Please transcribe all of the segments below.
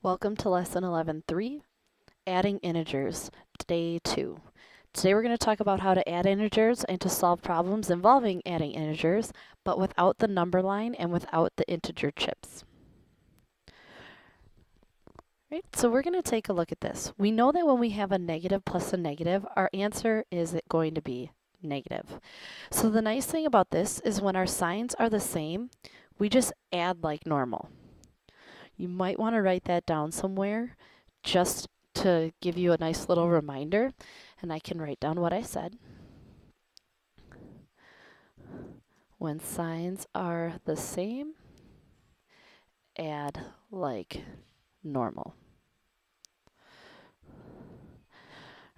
Welcome to Lesson 11.3, Adding Integers, Day 2. Today we're going to talk about how to add integers and to solve problems involving adding integers, but without the number line and without the integer chips. Right, so we're going to take a look at this. We know that when we have a negative plus a negative, our answer is going to be negative. So the nice thing about this is when our signs are the same, we just add like normal. You might want to write that down somewhere just to give you a nice little reminder, and I can write down what I said. When signs are the same, add like normal.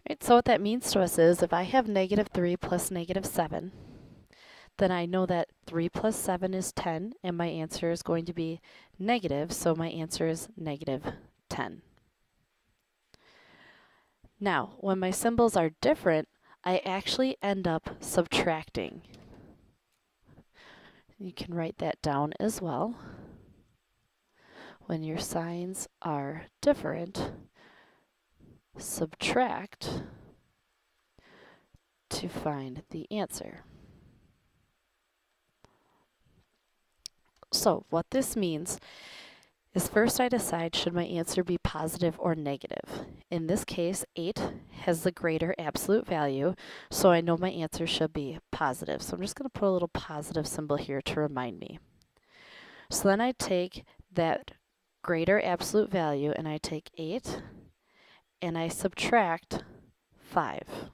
Right, so what that means to us is if I have negative 3 plus negative 7, then I know that 3 plus 7 is 10, and my answer is going to be negative, so my answer is negative 10. Now, when my symbols are different, I actually end up subtracting. You can write that down as well. When your signs are different, subtract to find the answer. So what this means is first I decide should my answer be positive or negative. In this case, 8 has the greater absolute value, so I know my answer should be positive. So I'm just going to put a little positive symbol here to remind me. So then I take that greater absolute value and I take 8 and I subtract 5.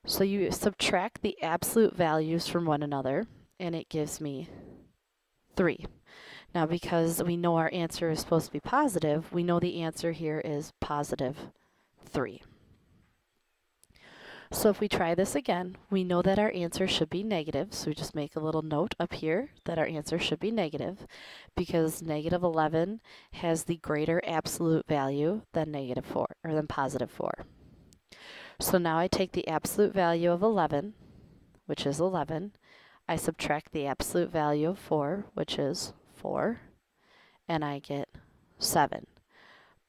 So you subtract the absolute values from one another and it gives me 3. Now because we know our answer is supposed to be positive, we know the answer here is positive 3. So if we try this again, we know that our answer should be negative, so we just make a little note up here that our answer should be negative because negative 11 has the greater absolute value than negative 4, or than positive 4. So now I take the absolute value of 11, which is 11, I subtract the absolute value of 4, which is 4, and I get 7.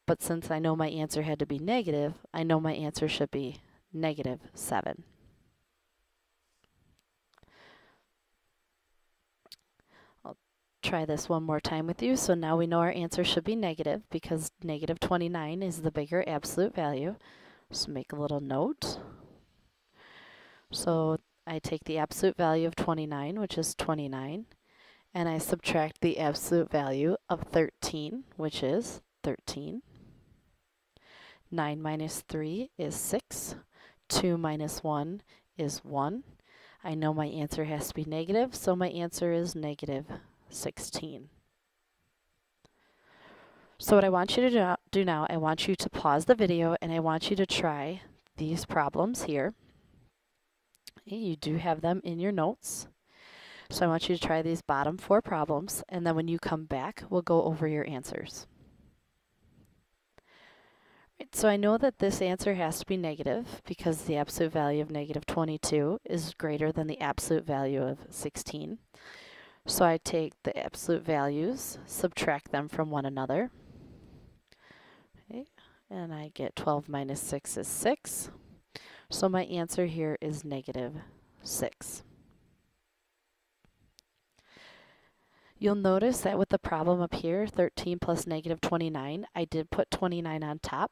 But since I know my answer had to be negative, I know my answer should be negative 7. I'll try this one more time with you. So now we know our answer should be negative because negative 29 is the bigger absolute value. So make a little note. So I take the absolute value of 29, which is 29, and I subtract the absolute value of 13, which is 13. 9 minus 3 is 6. 2 minus 1 is 1. I know my answer has to be negative, so my answer is negative 16. So what I want you to do now, I want you to pause the video and I want you to try these problems here. You do have them in your notes. So I want you to try these bottom 4 problems, and then when you come back, we'll go over your answers. Right, so I know that this answer has to be negative because the absolute value of negative 22 is greater than the absolute value of 16. So I take the absolute values, subtract them from one another. Okay, and I get 12 minus 6 is 6. So my answer here is negative 6. You'll notice that with the problem up here, 13 plus negative 29, I did put 29 on top.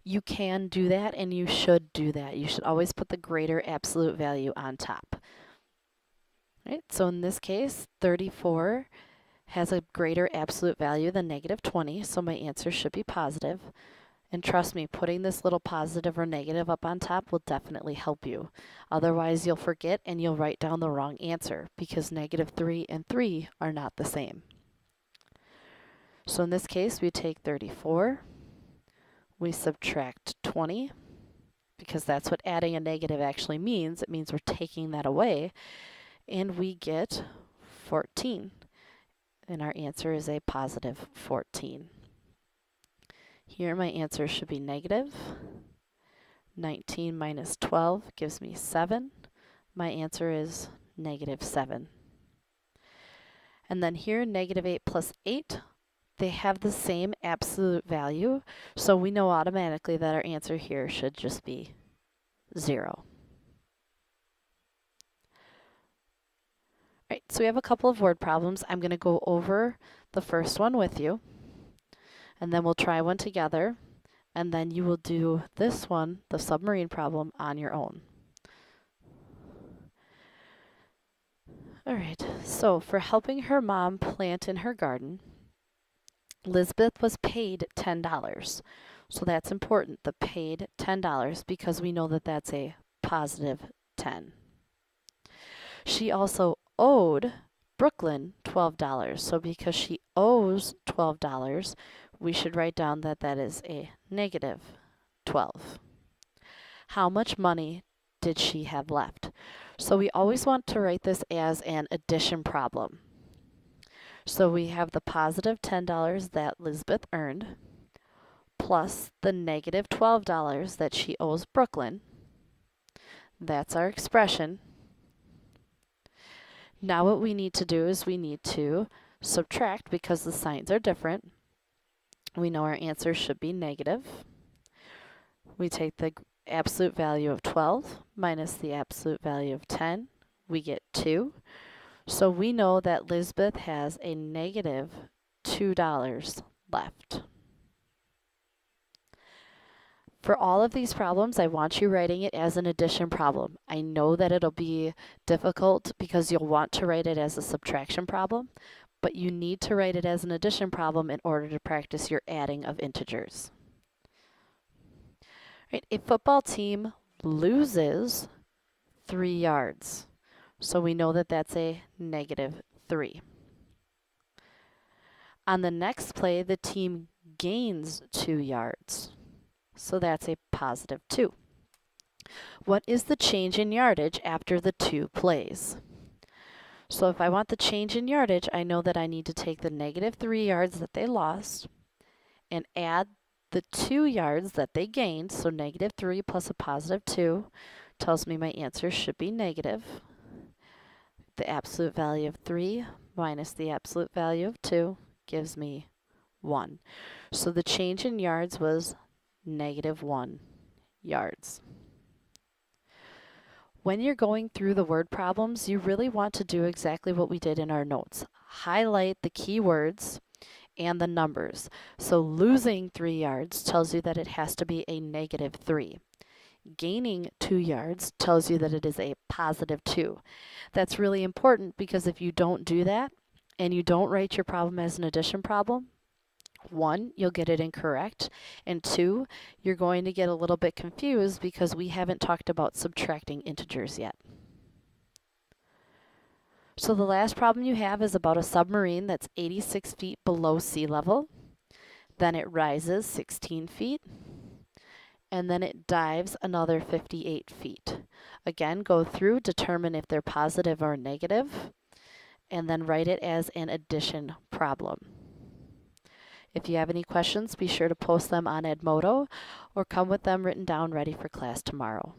You can do that and you should do that. You should always put the greater absolute value on top. Right? So in this case, 34 has a greater absolute value than negative 20, so my answer should be positive. And trust me, putting this little positive or negative up on top will definitely help you. Otherwise, you'll forget and you'll write down the wrong answer because negative 3 and 3 are not the same. So in this case, we take 34. We subtract 20 because that's what adding a negative actually means. It means we're taking that away, and we get 14. And our answer is a positive 14. Here my answer should be negative. 19 minus 12 gives me 7. My answer is negative 7. And then here, negative 8 plus 8 They have the same absolute value, so we know automatically that our answer here should just be 0. Right, so we have a couple of word problems. I'm going to go over the first one with you, and then we'll try one together, and then you will do this one, the submarine problem, on your own. All right, so for helping her mom plant in her garden, Lisbeth was paid $10. So that's important, the paid $10, because we know that that's a positive 10. She also owed Brooklyn $12. So because she owes $12, we should write down that that is a negative 12. How much money did she have left? So we always want to write this as an addition problem. So we have the positive $10 that Lisbeth earned, plus the negative $12 that she owes Brooklyn. That's our expression. Now what we need to do is we need to subtract because the signs are different. We know our answer should be negative. We take the absolute value of 12 minus the absolute value of 10. We get 2. So we know that Lisbeth has a negative $2 left. For all of these problems, I want you writing it as an addition problem. I know that it'll be difficult because you'll want to write it as a subtraction problem, but you need to write it as an addition problem in order to practice your adding of integers. Right, a football team loses 3 yards. So we know that that's a negative 3. On the next play, the team gains 2 yards. So that's a positive 2. What is the change in yardage after the 2 plays? So if I want the change in yardage, I know that I need to take the negative 3 yards that they lost and add the 2 yards that they gained. So negative 3 plus a positive 2 tells me my answer should be negative. The absolute value of 3 minus the absolute value of 2 gives me 1. So the change in yards was negative 1 yards. When you're going through the word problems, you really want to do exactly what we did in our notes. Highlight the key words and the numbers. So losing 3 yards tells you that it has to be a negative 3. Gaining 2 yards tells you that it is a positive 2. That's really important because if you don't do that and you don't write your problem as an addition problem, 1, you'll get it incorrect, and 2, you're going to get a little bit confused because we haven't talked about subtracting integers yet. So the last problem you have is about a submarine that's 86 feet below sea level. Then it rises 16 feet. And then it dives another 58 feet. Again, go through, determine if they're positive or negative, and then write it as an addition problem. If you have any questions, be sure to post them on Edmodo or come with them written down ready for class tomorrow.